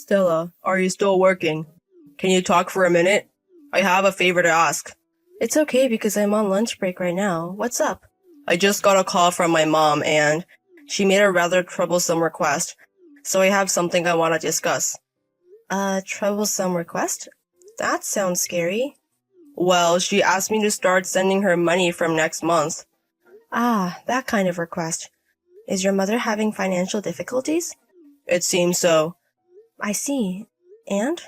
Stella, are you still working? Can you talk for a minute? I have a favor to ask. It's okay because I'm on lunch break right now. What's up? I just got a call from my mom and she made a rather troublesome request, so I have something I want to discuss. A troublesome request? That sounds scary. Well, she asked me to start sending her money from next month. Ah, that kind of request. Is your mother having financial difficulties? It seems so. I see. And?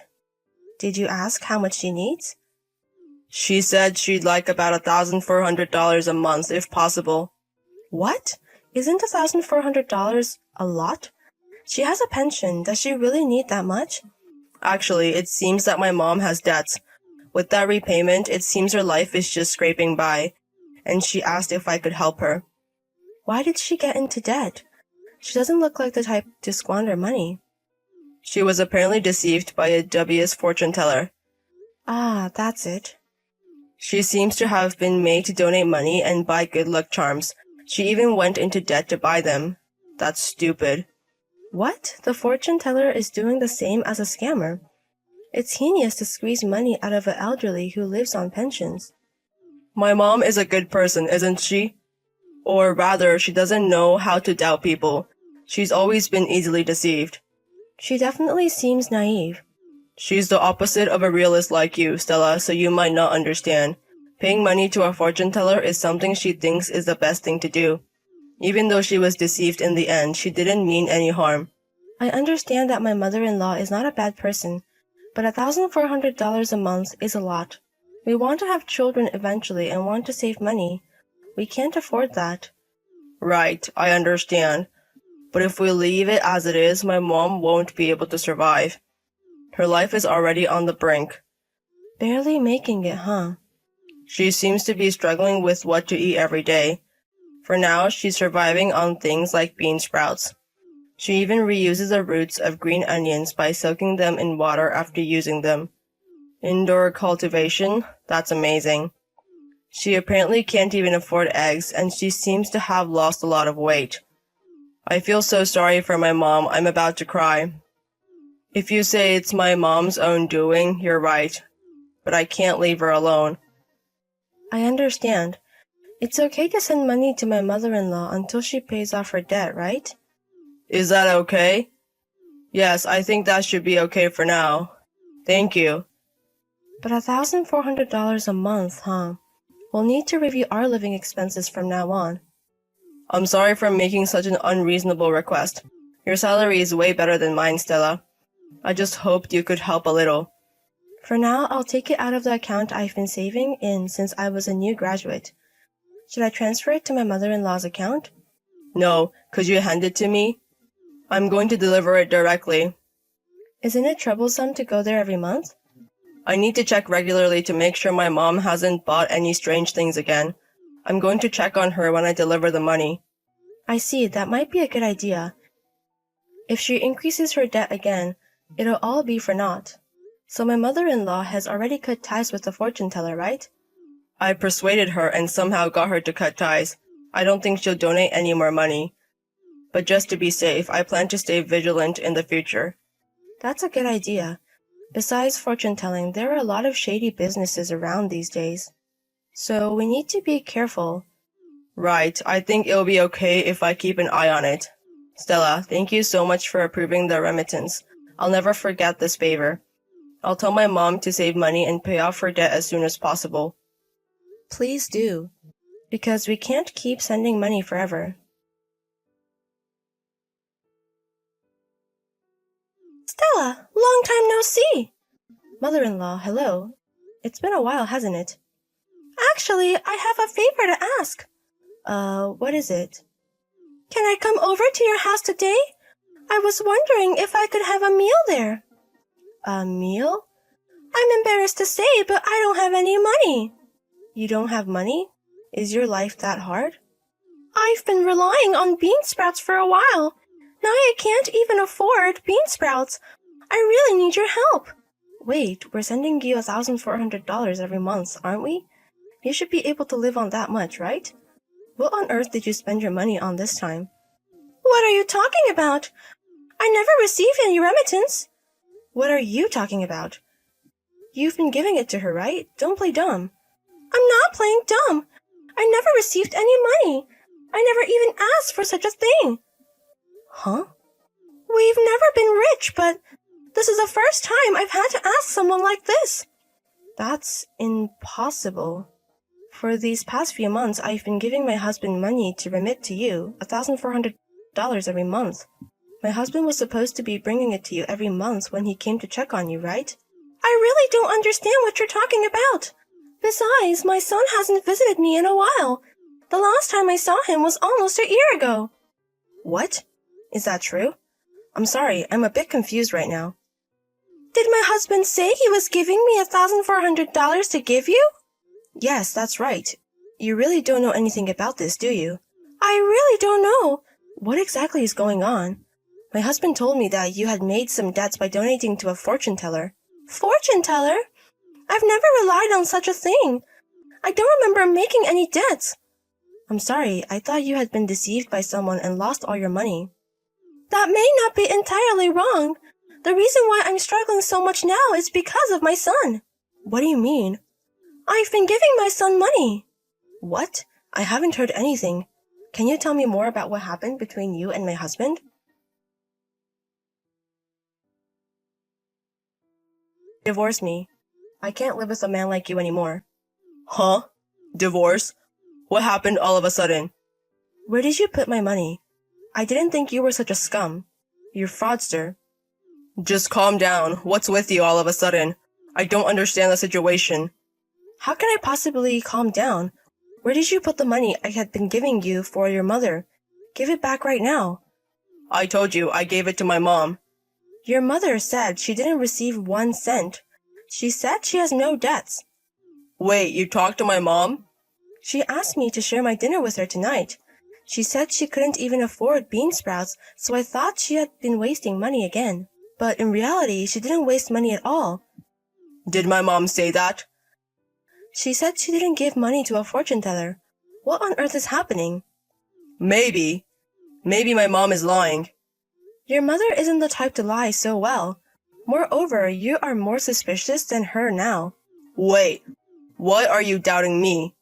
Did you ask how much she needs? She said she'd like about $1,400 a month if possible. What? Isn't $1,400 a lot? She has a pension. Does she really need that much? Actually, it seems that my mom has debts. With that repayment, it seems her life is just scraping by, and she asked if I could help her. Why did she get into debt? She doesn't look like the type to squander money. She was apparently deceived by a dubious fortune teller. Ah, that's it. She seems to have been made to donate money and buy good luck charms. She even went into debt to buy them. That's stupid. What? The fortune teller is doing the same as a scammer. It's heinous to squeeze money out of an elderly who lives on pensions. My mom is a good person, isn't she? Or rather, she doesn't know how to doubt people. She's always been easily deceived. She definitely seems naive. She's the opposite of a realist like you, Stella, so you might not understand. Paying money to a fortune teller is something she thinks is the best thing to do. Even though she was deceived in the end, she didn't mean any harm. I understand that my mother-in-law is not a bad person, but $1,400 a month is a lot. We want to have children eventually and want to save money. We can't afford that. Right, I understand. But if we leave it as it is, my mom won't be able to survive. Her life is already on the brink. Barely making it, huh? She seems to be struggling with what to eat every day. For now, she's surviving on things like bean sprouts. She even reuses the roots of green onions by soaking them in water after using them. Indoor cultivation? That's amazing. She apparently can't even afford eggs, and she seems to have lost a lot of weight. I feel so sorry for my mom, I'm about to cry. If you say it's my mom's own doing, you're right. But I can't leave her alone. I understand. It's okay to send money to my mother-in-law until she pays off her debt, right? Is that okay? Yes, I think that should be okay for now. Thank you. But $1,400 a month, huh? We'll need to review our living expenses from now on. I'm sorry for making such an unreasonable request. Your salary is way better than mine, Stella. I just hoped you could help a little. For now, I'll take it out of the account I've been saving in since I was a new graduate. Should I transfer it to my mother-in-law's account? No, could you hand it to me? I'm going to deliver it directly. Isn't it troublesome to go there every month? I need to check regularly to make sure my mom hasn't bought any strange things again. I'm going to check on her when I deliver the money. I see, that might be a good idea. If she increases her debt again, it'll all be for naught. So my mother-in-law has already cut ties with the fortune teller, right? I persuaded her and somehow got her to cut ties. I don't think she'll donate any more money. But just to be safe, I plan to stay vigilant in the future. That's a good idea. Besides fortune-telling, there are a lot of shady businesses around these days. So we need to be careful. Right, I think it'll be okay if I keep an eye on it. Stella, thank you so much for approving the remittance. I'll never forget this favor. I'll tell my mom to save money and pay off her debt as soon as possible. Please do, because we can't keep sending money forever. Stella, long time no see. Mother-in-law, hello. It's been a while, hasn't it? Actually, I have a favor to ask. What is it? Can I come over to your house today? I was wondering if I could have a meal there. A meal? I'm embarrassed to say, but I don't have any money. You don't have money? Is your life that hard? I've been relying on bean sprouts for a while. Now I can't even afford bean sprouts. I really need your help. Wait, we're sending you $1,400 every month, aren't we? You should be able to live on that much, right? What on earth did you spend your money on this time? What are you talking about? I never received any remittance. What are you talking about? You've been giving it to her, right? Don't play dumb. I'm not playing dumb. I never received any money. I never even asked for such a thing. Huh? We've never been rich, but this is the first time I've had to ask someone like this. That's impossible. For these past few months, I've been giving my husband money to remit to you, $1,400 every month. My husband was supposed to be bringing it to you every month when he came to check on you, right? I really don't understand what you're talking about. Besides, my son hasn't visited me in a while. The last time I saw him was almost a year ago. What? Is that true? I'm sorry, I'm a bit confused right now. Did my husband say he was giving me $1,400 to give you? Yes, that's right. You really don't know anything about this, do you? I really don't know. What exactly is going on? My husband told me that you had made some debts by donating to a fortune teller. Fortune teller? I've never relied on such a thing. I don't remember making any debts. I'm sorry, I thought you had been deceived by someone and lost all your money. That may not be entirely wrong. The reason why I'm struggling so much now is because of my son. What do you mean? I've been giving my son money. What? I haven't heard anything. Can you tell me more about what happened between you and my husband? Divorce me. I can't live with a man like you anymore. Huh? Divorce? What happened all of a sudden? Where did you put my money? I didn't think you were such a scum. You're fraudster. Just calm down. What's with you all of a sudden? I don't understand the situation. How can I possibly calm down? Where did you put the money I had been giving you for your mother? Give it back right now. I told you, I gave it to my mom. Your mother said she didn't receive 1 cent. She said she has no debts. Wait, you talked to my mom? She asked me to share my dinner with her tonight. She said she couldn't even afford bean sprouts, so I thought she had been wasting money again. But in reality, she didn't waste money at all. Did my mom say that? She said she didn't give money to a fortune teller. What on earth is happening? Maybe my mom is lying. Your mother isn't the type to lie so well. Moreover, you are more suspicious than her now. Wait, what are you doubting me?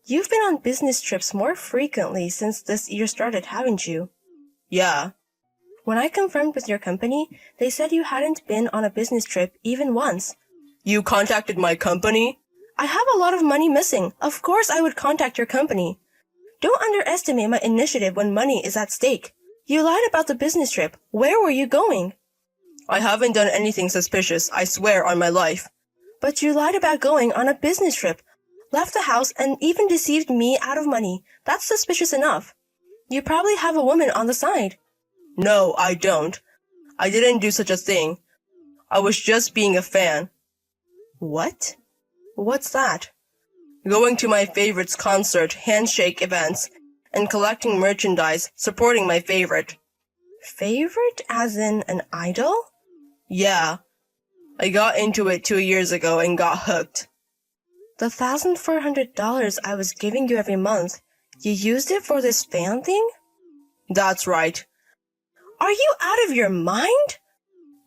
You've been on business trips more frequently since this year started, haven't you? Yeah. When I confirmed with your company, they said you hadn't been on a business trip even once. You contacted my company? I have a lot of money missing. Of course I would contact your company. Don't underestimate my initiative when money is at stake. You lied about the business trip. Where were you going? I haven't done anything suspicious, I swear on my life. But you lied about going on a business trip, left the house, and even deceived me out of money. That's suspicious enough. You probably have a woman on the side. No, I don't. I didn't do such a thing. I was just being a fan. What? What's that? Going to my favorite's concert, handshake events, and collecting merchandise, supporting my favorite. Favorite as in an idol? Yeah. I got into it 2 years ago and got hooked. The $1,400 I was giving you every month, you used it for this fan thing? That's right. Are you out of your mind?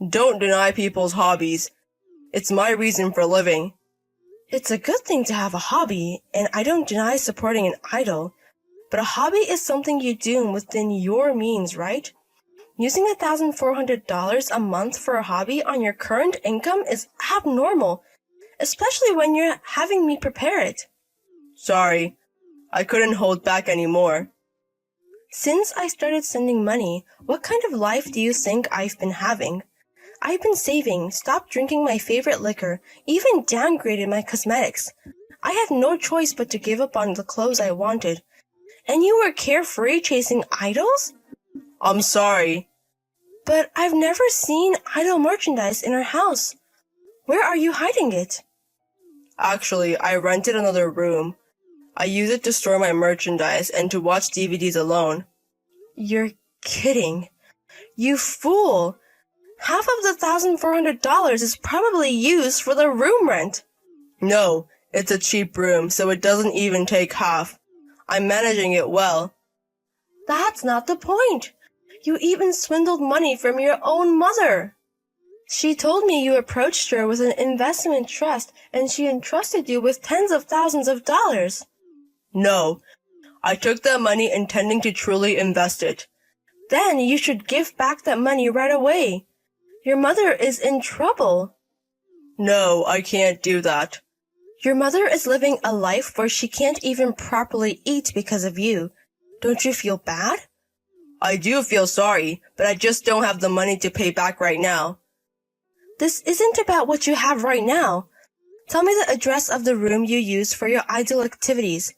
Don't deny people's hobbies. It's my reason for living. It's a good thing to have a hobby, and I don't deny supporting an idol. But a hobby is something you do within your means, right? Using $1,400 a month for a hobby on your current income is abnormal, especially when you're having me prepare it. Sorry, I couldn't hold back anymore. Since I started sending money, what kind of life do you think I've been having? I've been saving, stopped drinking my favorite liquor, even downgraded my cosmetics. I had no choice but to give up on the clothes I wanted. And you were carefree chasing idols? I'm sorry. But I've never seen idol merchandise in our house. Where are you hiding it? Actually, I rented another room. I use it to store my merchandise and to watch DVDs alone. You're kidding. You fool! Half of the $1,400 is probably used for the room rent. No, it's a cheap room, so it doesn't even take half. I'm managing it well. That's not the point. You even swindled money from your own mother. She told me you approached her with an investment trust and she entrusted you with tens of thousands of dollars. No, I took that money intending to truly invest it. Then you should give back that money right away. Your mother is in trouble. No, I can't do that. Your mother is living a life where she can't even properly eat because of you. Don't you feel bad? I do feel sorry, but I just don't have the money to pay back right now. This isn't about what you have right now. Tell me the address of the room you use for your idle activities.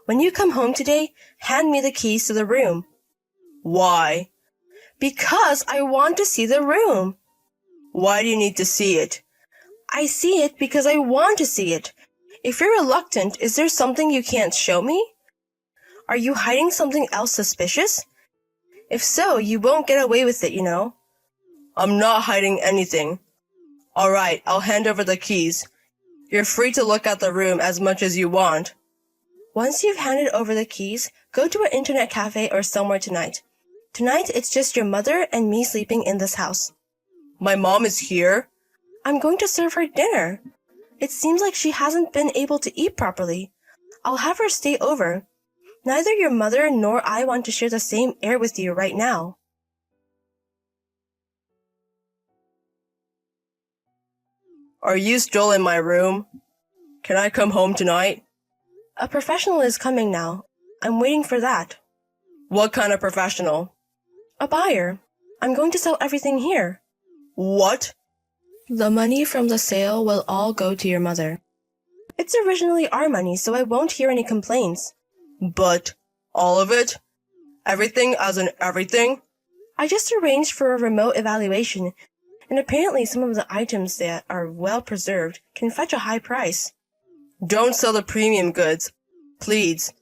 When you come home today, hand me the keys to the room. Why? Because I want to see the room. Why do you need to see it? I see it because I want to see it. If you're reluctant, is there something you can't show me? Are you hiding something else suspicious? If so, you won't get away with it, you know. I'm not hiding anything. All right, I'll hand over the keys. You're free to look at the room as much as you want. Once you've handed over the keys, go to an internet cafe or somewhere tonight. Tonight, it's just your mother and me sleeping in this house. My mom is here? I'm going to serve her dinner. It seems like she hasn't been able to eat properly. I'll have her stay over. Neither your mother nor I want to share the same air with you right now. Are you still in my room? Can I come home tonight? A professional is coming now. I'm waiting for that. What kind of professional? A buyer. I'm going to sell everything here. What? The money from the sale will all go to your mother. It's originally our money, so I won't hear any complaints. But all of it? Everything as in everything? I just arranged for a remote evaluation, and apparently some of the items that are well preserved can fetch a high price. Don't sell the premium goods, please.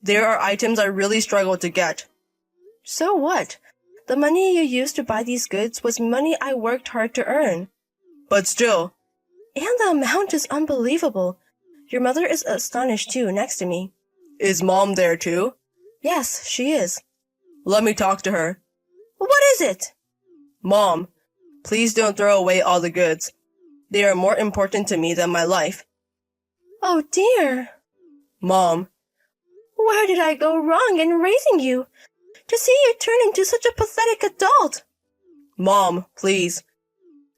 There are items I really struggle to get. So what? The money you used to buy these goods was money I worked hard to earn. But still. And the amount is unbelievable. Your mother is astonished too, next to me. Is Mom there too? Yes, she is. Let me talk to her. What is it? Mom, please don't throw away all the goods. They are more important to me than my life. Oh dear. Mom. Where did I go wrong in raising you? To see you turn into such a pathetic adult. Mom, please.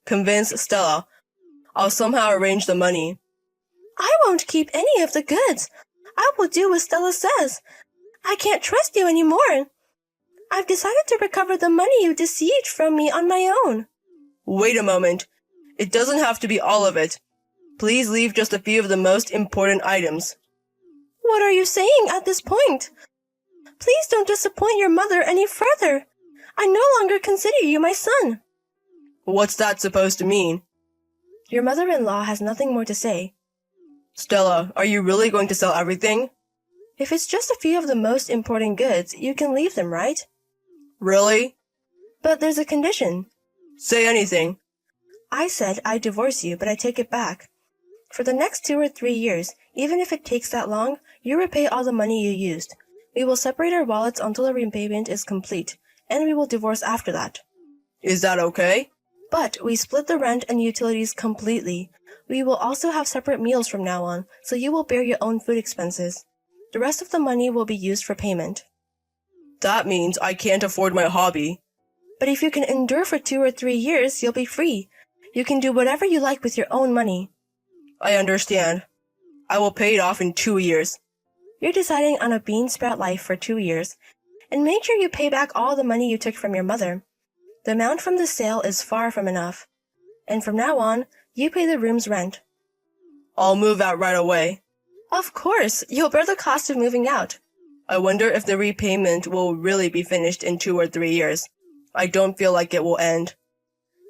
Convince Stella. I'll somehow arrange the money. I won't keep any of the goods. I will do what Stella says. I can't trust you anymore. I've decided to recover the money you deceived from me on my own. Wait a moment. It doesn't have to be all of it. Please leave just a few of the most important items. What are you saying at this point? Please don't disappoint your mother any further. I no longer consider you my son. What's that supposed to mean? Your mother-in-law has nothing more to say. Stella, are you really going to sell everything? If it's just a few of the most important goods, you can leave them, right? Really? But there's a condition. Say anything. I said I'd divorce you, but I take it back. For the next 2 or 3 years, even if it takes that long, you repay all the money you used. We will separate our wallets until the repayment is complete, and we will divorce after that. Is that okay? But we split the rent and utilities completely. We will also have separate meals from now on, so you will bear your own food expenses. The rest of the money will be used for payment. That means I can't afford my hobby. But if you can endure for 2 or 3 years, you'll be free. You can do whatever you like with your own money. I understand. I will pay it off in 2 years. You're deciding on a bean sprout life for 2 years, and make sure you pay back all the money you took from your mother. The amount from the sale is far from enough. And from now on, you pay the room's rent. I'll move out right away. Of course, you'll bear the cost of moving out. I wonder if the repayment will really be finished in 2 or 3 years. I don't feel like it will end.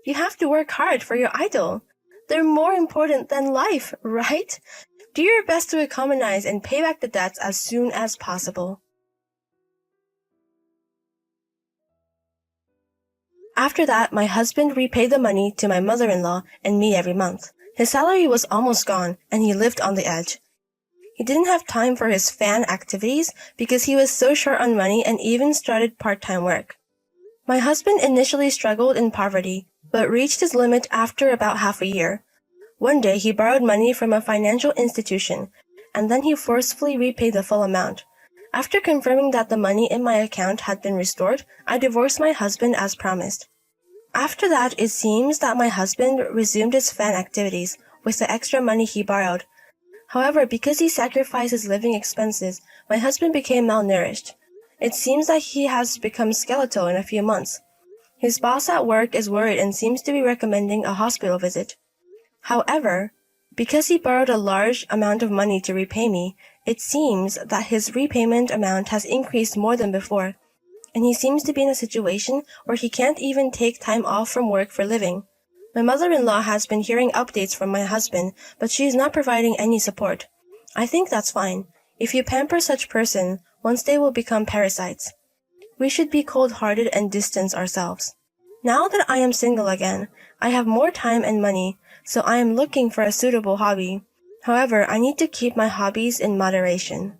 You have to work hard for your idol. They're more important than life, right? Do your best to economize and pay back the debts as soon as possible. After that, my husband repaid the money to my mother-in-law and me every month. His salary was almost gone, and he lived on the edge. He didn't have time for his fan activities because he was so short on money and even started part-time work. My husband initially struggled in poverty, but reached his limit after about half a year. One day he borrowed money from a financial institution, and then he forcefully repaid the full amount. After confirming that the money in my account had been restored, I divorced my husband as promised. After that, it seems that my husband resumed his fan activities with the extra money he borrowed. However, because he sacrificed his living expenses, my husband became malnourished. It seems that he has become skeletal in a few months. His boss at work is worried and seems to be recommending a hospital visit. However, because he borrowed a large amount of money to repay me, it seems that his repayment amount has increased more than before, and he seems to be in a situation where he can't even take time off from work for living. My mother-in-law has been hearing updates from my husband, but she is not providing any support. I think that's fine. If you pamper such person, once they will become parasites. We should be cold-hearted and distance ourselves. Now that I am single again, I have more time and money, so I am looking for a suitable hobby. However, I need to keep my hobbies in moderation.